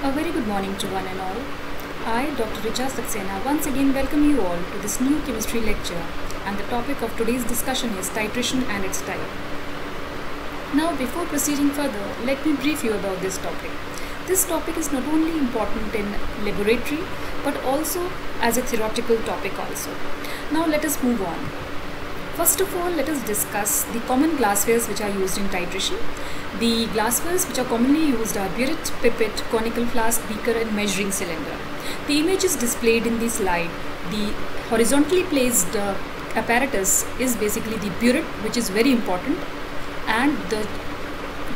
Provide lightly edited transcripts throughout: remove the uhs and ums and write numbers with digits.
A very good morning to one and all. I, Dr. Richa Saxena, once again welcome you all to this new chemistry lecture, and the topic of today's discussion is titration and its type. Now, before proceeding further, let me brief you about this topic. This topic is not only important in laboratory but also as a theoretical topic also. Now let us move on. First of all, let us discuss the common glasswares which are used in titration. The glasswares which are commonly used are burette, pipette, conical flask, beaker and measuring cylinder. The image is displayed in the slide. The horizontally placed apparatus is basically the burette, which is very important, and the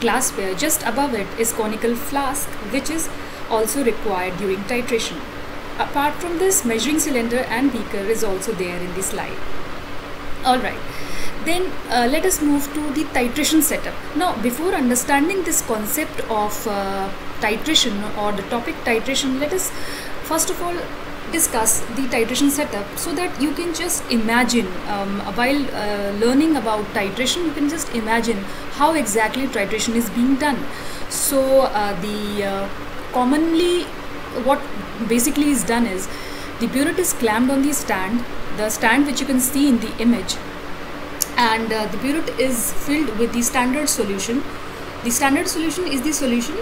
glassware just above it is conical flask, which is also required during titration. Apart from this, measuring cylinder and beaker is also there in the slide. Alright, then let us move to the titration setup. Now, before understanding this concept of titration or the topic titration, let us first of all discuss the titration setup so that you can just imagine while learning about titration, you can just imagine how exactly titration is being done. So commonly what basically is done is the burette is clamped on the stand which you can see in the image, and the burette is filled with the standard solution. The standard solution is the solution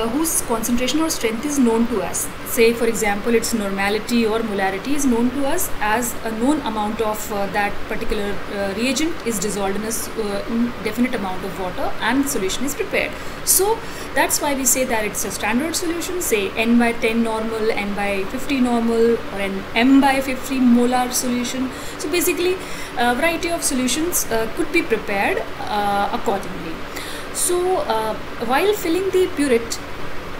whose concentration or strength is known to us. Say for example, its normality or molarity is known to us as a known amount of that particular reagent is dissolved in a definite amount of water and the solution is prepared. So that's why we say that it's a standard solution, say n by 10 normal, n by 50 normal, or an m by 50 molar solution. So basically a variety of solutions could be prepared accordingly. So while filling the burette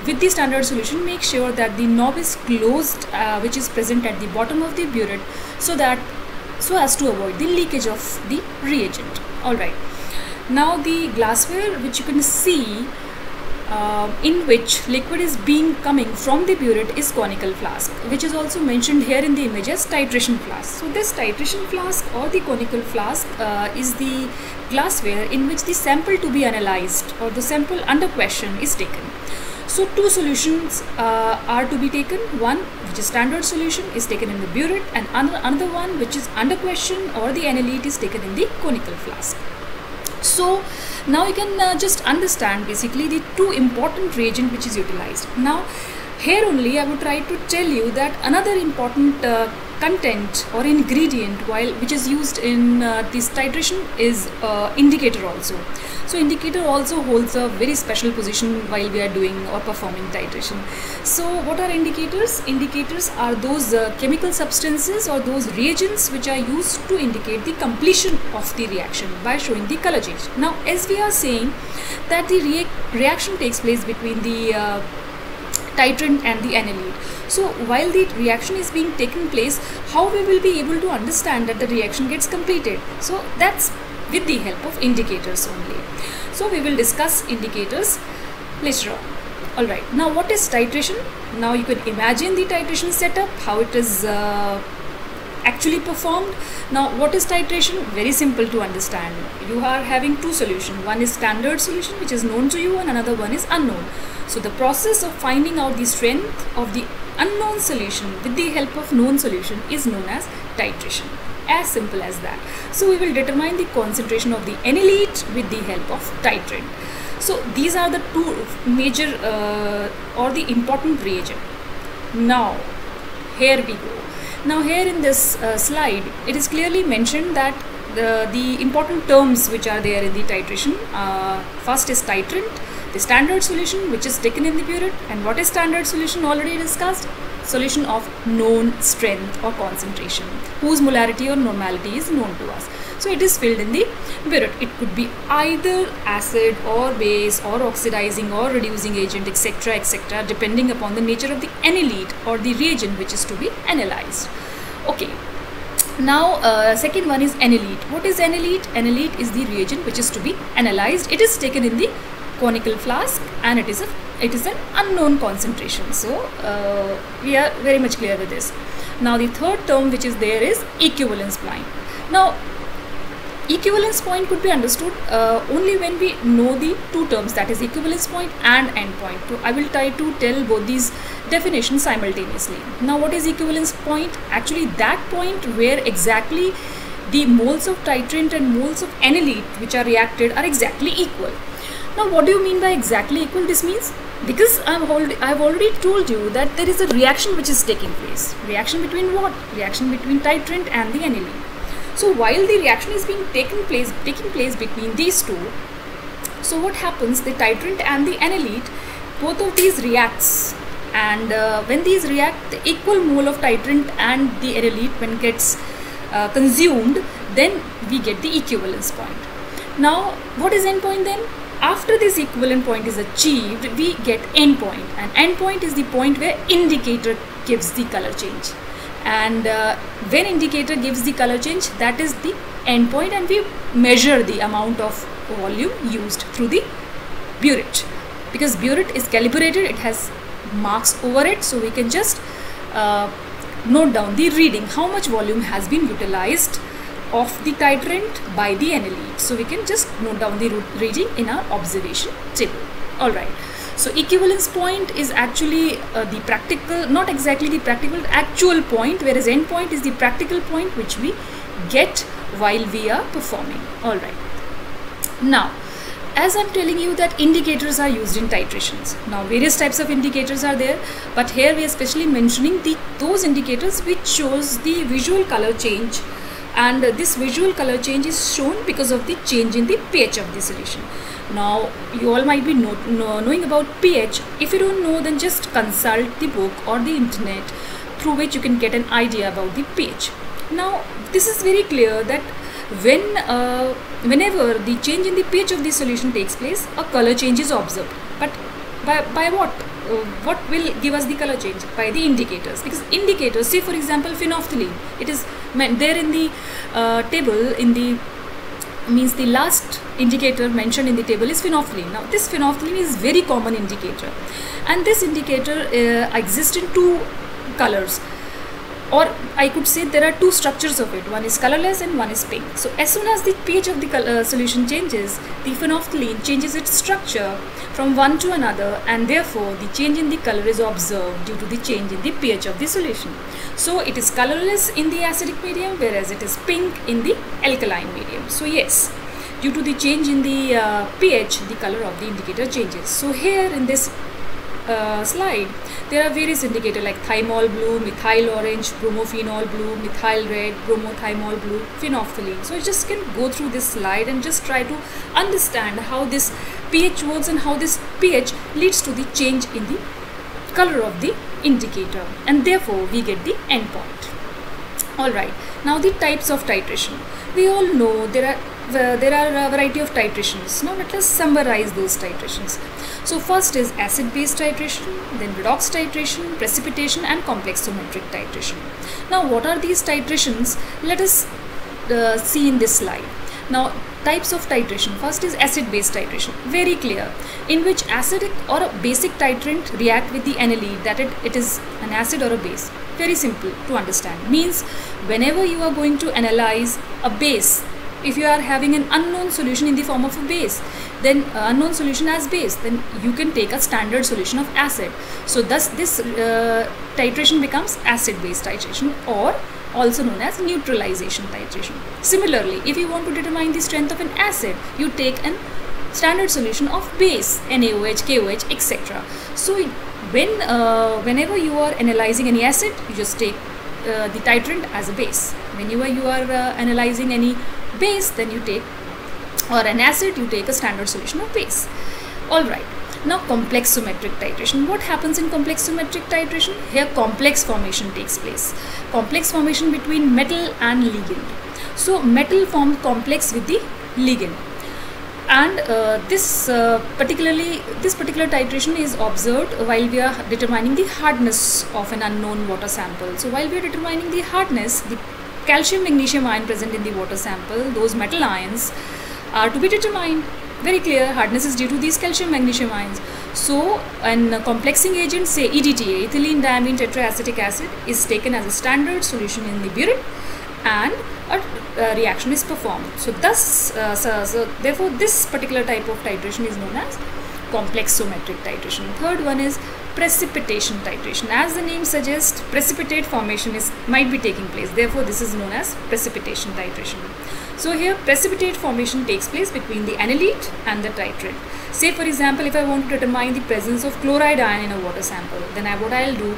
with the standard solution, make sure that the knob is closed, which is present at the bottom of the burette, so as to avoid the leakage of the reagent. Alright, now the glassware which you can see in which liquid is coming from the burette is conical flask, which is also mentioned here in the image as titration flask. So this titration flask or the conical flask is the glassware in which the sample to be analyzed or the sample under question is taken. So two solutions are to be taken. One which is standard solution is taken in the burette, and another one which is under question or the analyte is taken in the conical flask. So now you can just understand basically the two important reagent which is utilized. Now here only I would try to tell you that another important content or ingredient which is used in this titration is indicator also. So indicator also holds a very special position while we are doing or performing titration. So what are indicators? Indicators are those chemical substances or those reagents which are used to indicate the completion of the reaction by showing the color change. Now as we are saying that the reaction takes place between the titrant and the analyte. So while the reaction is being taken place, how we will be able to understand that the reaction gets completed? So that's with the help of indicators only. So we will discuss indicators later on. Alright, now what is titration? Now you can imagine the titration setup, how it is actually performed. Now what is titration? Very simple to understand. You are having two solutions. One is standard solution which is known to you, and another one is unknown. So the process of finding out the strength of the unknown solution with the help of known solution is known as titration. As simple as that. So we will determine the concentration of the analyte with the help of titrant. So these are the two major or the important reagent. Now here we go. Now here in this slide, it is clearly mentioned that the important terms which are there in the titration. First is titrant, the standard solution which is taken in the burette. And what is standard solution? Already discussed. Solution of known strength or concentration, whose molarity or normality is known to us. So it is filled in the burette. It could be either acid or base or oxidizing or reducing agent, etc., etc., depending upon the nature of the analyte or the reagent which is to be analyzed. Okay. Now second one is analyte. What is analyte? Analyte is the reagent which is to be analyzed. It is taken in the conical flask and it is an unknown concentration. So we are very much clear with this. Now the third term which is there is equivalence blind. Now Equivalence point could be understood only when we know the two terms, that is equivalence point and endpoint. So I will try to tell both these definitions simultaneously. Now what is equivalence point? Actually that point where exactly the moles of titrant and moles of analyte which are reacted are exactly equal. Now what do you mean by exactly equal? This means, because I've already told you that there is a reaction which is taking place. Reaction between what? Reaction between titrant and the analyte. So while the reaction is being taking place between these two, so what happens, the titrant and the analyte, both of these reacts, and when these react, the equal mole of titrant and the analyte when gets consumed, then we get the equivalence point. Now what is endpoint then? After this equivalent point is achieved, we get endpoint, and endpoint is the point where indicator gives the color change. And when indicator gives the color change, that is the endpoint, and we measure the amount of volume used through the burette. Because burette is calibrated, it has marks over it, so we can just note down the reading, how much volume has been utilized of the titrant by the analyte. So we can just note down the reading in our observation table. Alright. So equivalence point is actually the practical, not exactly the practical, actual point, whereas endpoint is the practical point which we get while we are performing. Alright. Now, as I'm telling you that indicators are used in titrations. Now various types of indicators are there, but here we are specially mentioning those indicators which shows the visual color change, and this visual color change is shown because of the change in the pH of the solution. Now you all might be knowing about pH. If you don't know, then just consult the book or the internet, through which you can get an idea about the pH. Now this is very clear that whenever the change in the pH of the solution takes place, a color change is observed. But by what? What will give us the color change? By the indicators. Because indicators, say for example phenolphthalein, it is there in the table, in the means the last indicator mentioned in the table is phenolphthalein. Now this phenolphthalein is very common indicator, and this indicator exists in two colors, or I could say there are two structures of it. One is colorless and one is pink. So as soon as the pH of the solution changes, the phenolphthalein changes its structure from one to another, and therefore the change in the color is observed due to the change in the pH of the solution. So it is colorless in the acidic medium, whereas it is pink in the alkaline medium. So yes, due to the change in the pH, the color of the indicator changes. So here in this slide, there are various indicators like thymol blue, methyl orange, bromophenol blue, methyl red, bromothymol blue, phenolphthalein. So you just can go through this slide and just try to understand how this pH works and how this pH leads to the change in the color of the indicator, and therefore we get the endpoint. Alright, now the types of titration. We all know there are a variety of titrations. Now let us summarize those titrations. So first is acid-base titration, then redox titration, precipitation, and complexometric titration. Now what are these titrations? Let us see in this slide. Now types of titration. First is acid-base titration. Very clear. In which acidic or a basic titrant react with the analyte, that it is an acid or a base. Very simple to understand. Means whenever you are going to analyze a base, if you are having an unknown solution in the form of a base, then unknown solution as base, then you can take a standard solution of acid. So thus this titration becomes acid-base titration, or also known as neutralization titration. Similarly, if you want to determine the strength of an acid, you take an standard solution of base, NaOH, KOH, etc. So whenever you are analyzing any acid, you just take the titrant as a base. Whenever you are analyzing any base, then you take, or an acid, you take a standard solution of base. Alright, now complexometric titration. What happens in complexometric titration? Here complex formation takes place. Complex formation between metal and ligand. So metal forms complex with the ligand, and this particular titration is observed while we are determining the hardness of an unknown water sample. So while we are determining the hardness, the calcium magnesium ion present in the water sample, those metal ions are to be determined. Very clear, hardness is due to these calcium magnesium ions. So an complexing agent, say EDTA, ethylene diamine tetraacetic acid, is taken as a standard solution in the burette, and a reaction is performed. So therefore this particular type of titration is known as complexometric titration. Third one is precipitation titration. As the name suggests, precipitate formation might be taking place, therefore this is known as precipitation titration. So here precipitate formation takes place between the analyte and the titrant. Say for example, if I want to determine the presence of chloride ion in a water sample, then what I'll do,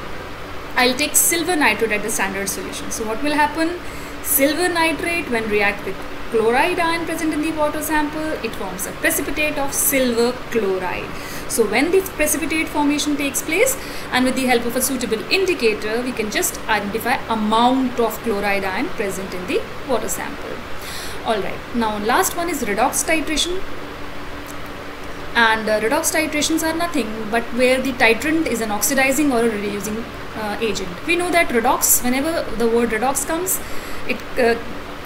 I'll take silver nitrate at the standard solution. So what will happen? Silver nitrate, when react with chloride ion present in the water sample, it forms a precipitate of silver chloride. So when this precipitate formation takes place, and with the help of a suitable indicator, we can just identify amount of chloride ion present in the water sample. Alright, now last one is redox titration. And redox titrations are nothing but where the titrant is an oxidizing or a reducing agent. We know that redox, whenever the word redox comes, it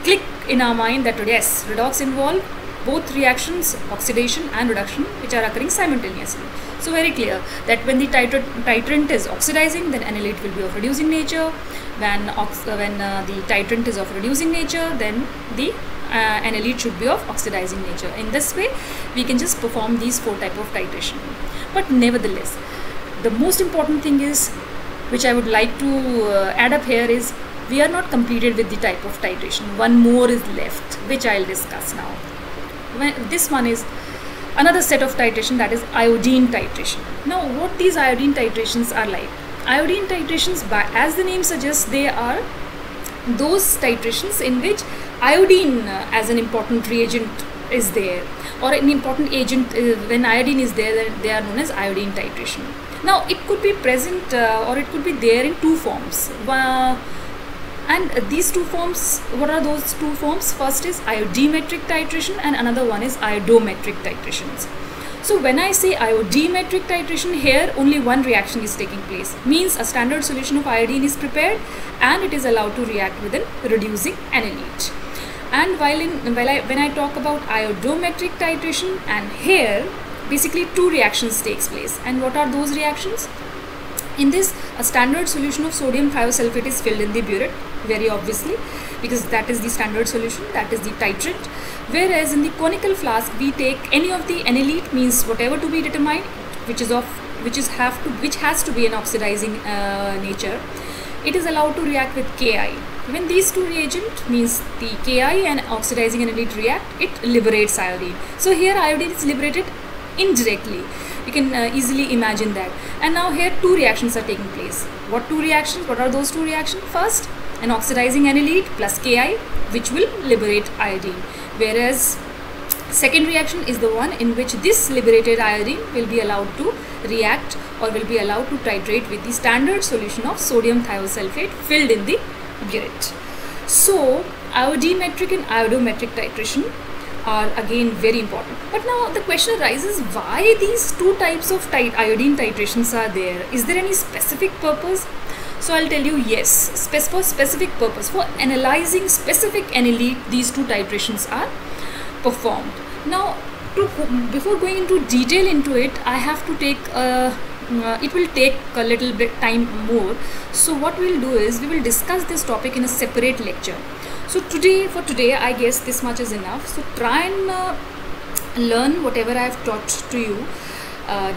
click in our mind that yes, redox involve both reactions, oxidation and reduction, which are occurring simultaneously. So very clear that when the titrant is oxidizing, then analyte will be of reducing nature. When the titrant is of reducing nature, then the analyte should be of oxidizing nature. In this way, we can just perform these 4 types of titration. But nevertheless, the most important thing is, which I would like to add up here, is we are not completed with the type of titration. One more is left, which I'll discuss now. This one is another set of titration, that is iodine titration. Now what these iodine titrations are like? Iodine titrations, as the name suggests, they are those titrations in which iodine as an important reagent is there, or an important agent. When iodine is there, then they are known as iodine titration. Now it could be present or it could be there in 2 forms. And these 2 forms, what are those 2 forms? First is iodimetric titration and another one is iodometric titrations. So when I say iodimetric titration, here only one reaction is taking place. Means a standard solution of iodine is prepared and it is allowed to react with a reducing analyte. And when I talk about iodometric titration, and here basically 2 reactions takes place. And what are those reactions? In this, a standard solution of sodium thiosulfate is filled in the burette, very obviously, because that is the standard solution, that is the titrant. Whereas in the conical flask, we take any of the analyte, means whatever to be determined, which has to be an oxidizing nature. It is allowed to react with Ki. When these 2 reagents, means the Ki and oxidizing analyte react, it liberates iodine. So here iodine is liberated indirectly. You can easily imagine that. And now here 2 reactions are taking place. What 2 reactions? What are those 2 reactions? First, an oxidizing analyte plus Ki, which will liberate iodine. Whereas second reaction is the one in which this liberated iodine will be allowed to react or will be allowed to titrate with the standard solution of sodium thiosulfate filled in the burette. So iodimetric and iodometric titration are again very important. But now the question arises, why these 2 types of iodine titrations are there? Is there any specific purpose? So I'll tell you, yes, for specific purpose, for analyzing specific analyte, these 2 titrations are performed. Now before going into detail into it, I have to take it will take a little bit time more. So what we'll do is we will discuss this topic in a separate lecture. So for today, I guess this much is enough. So try and learn whatever I have taught to you.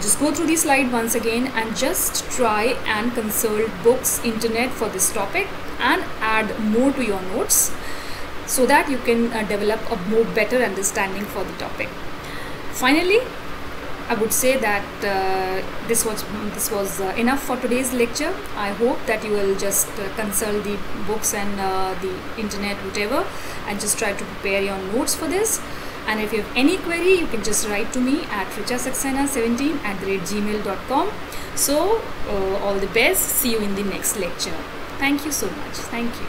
Just go through the slide once again and just try and consult books, internet for this topic and add more to your notes so that you can develop a more better understanding for the topic. Finally, I would say that this was enough for today's lecture. I hope that you will just consult the books and the internet, whatever, and just try to prepare your notes for this. And if you have any query, you can just write to me at richasaxena17@gmail.com. So all the best. See you in the next lecture. Thank you so much. Thank you.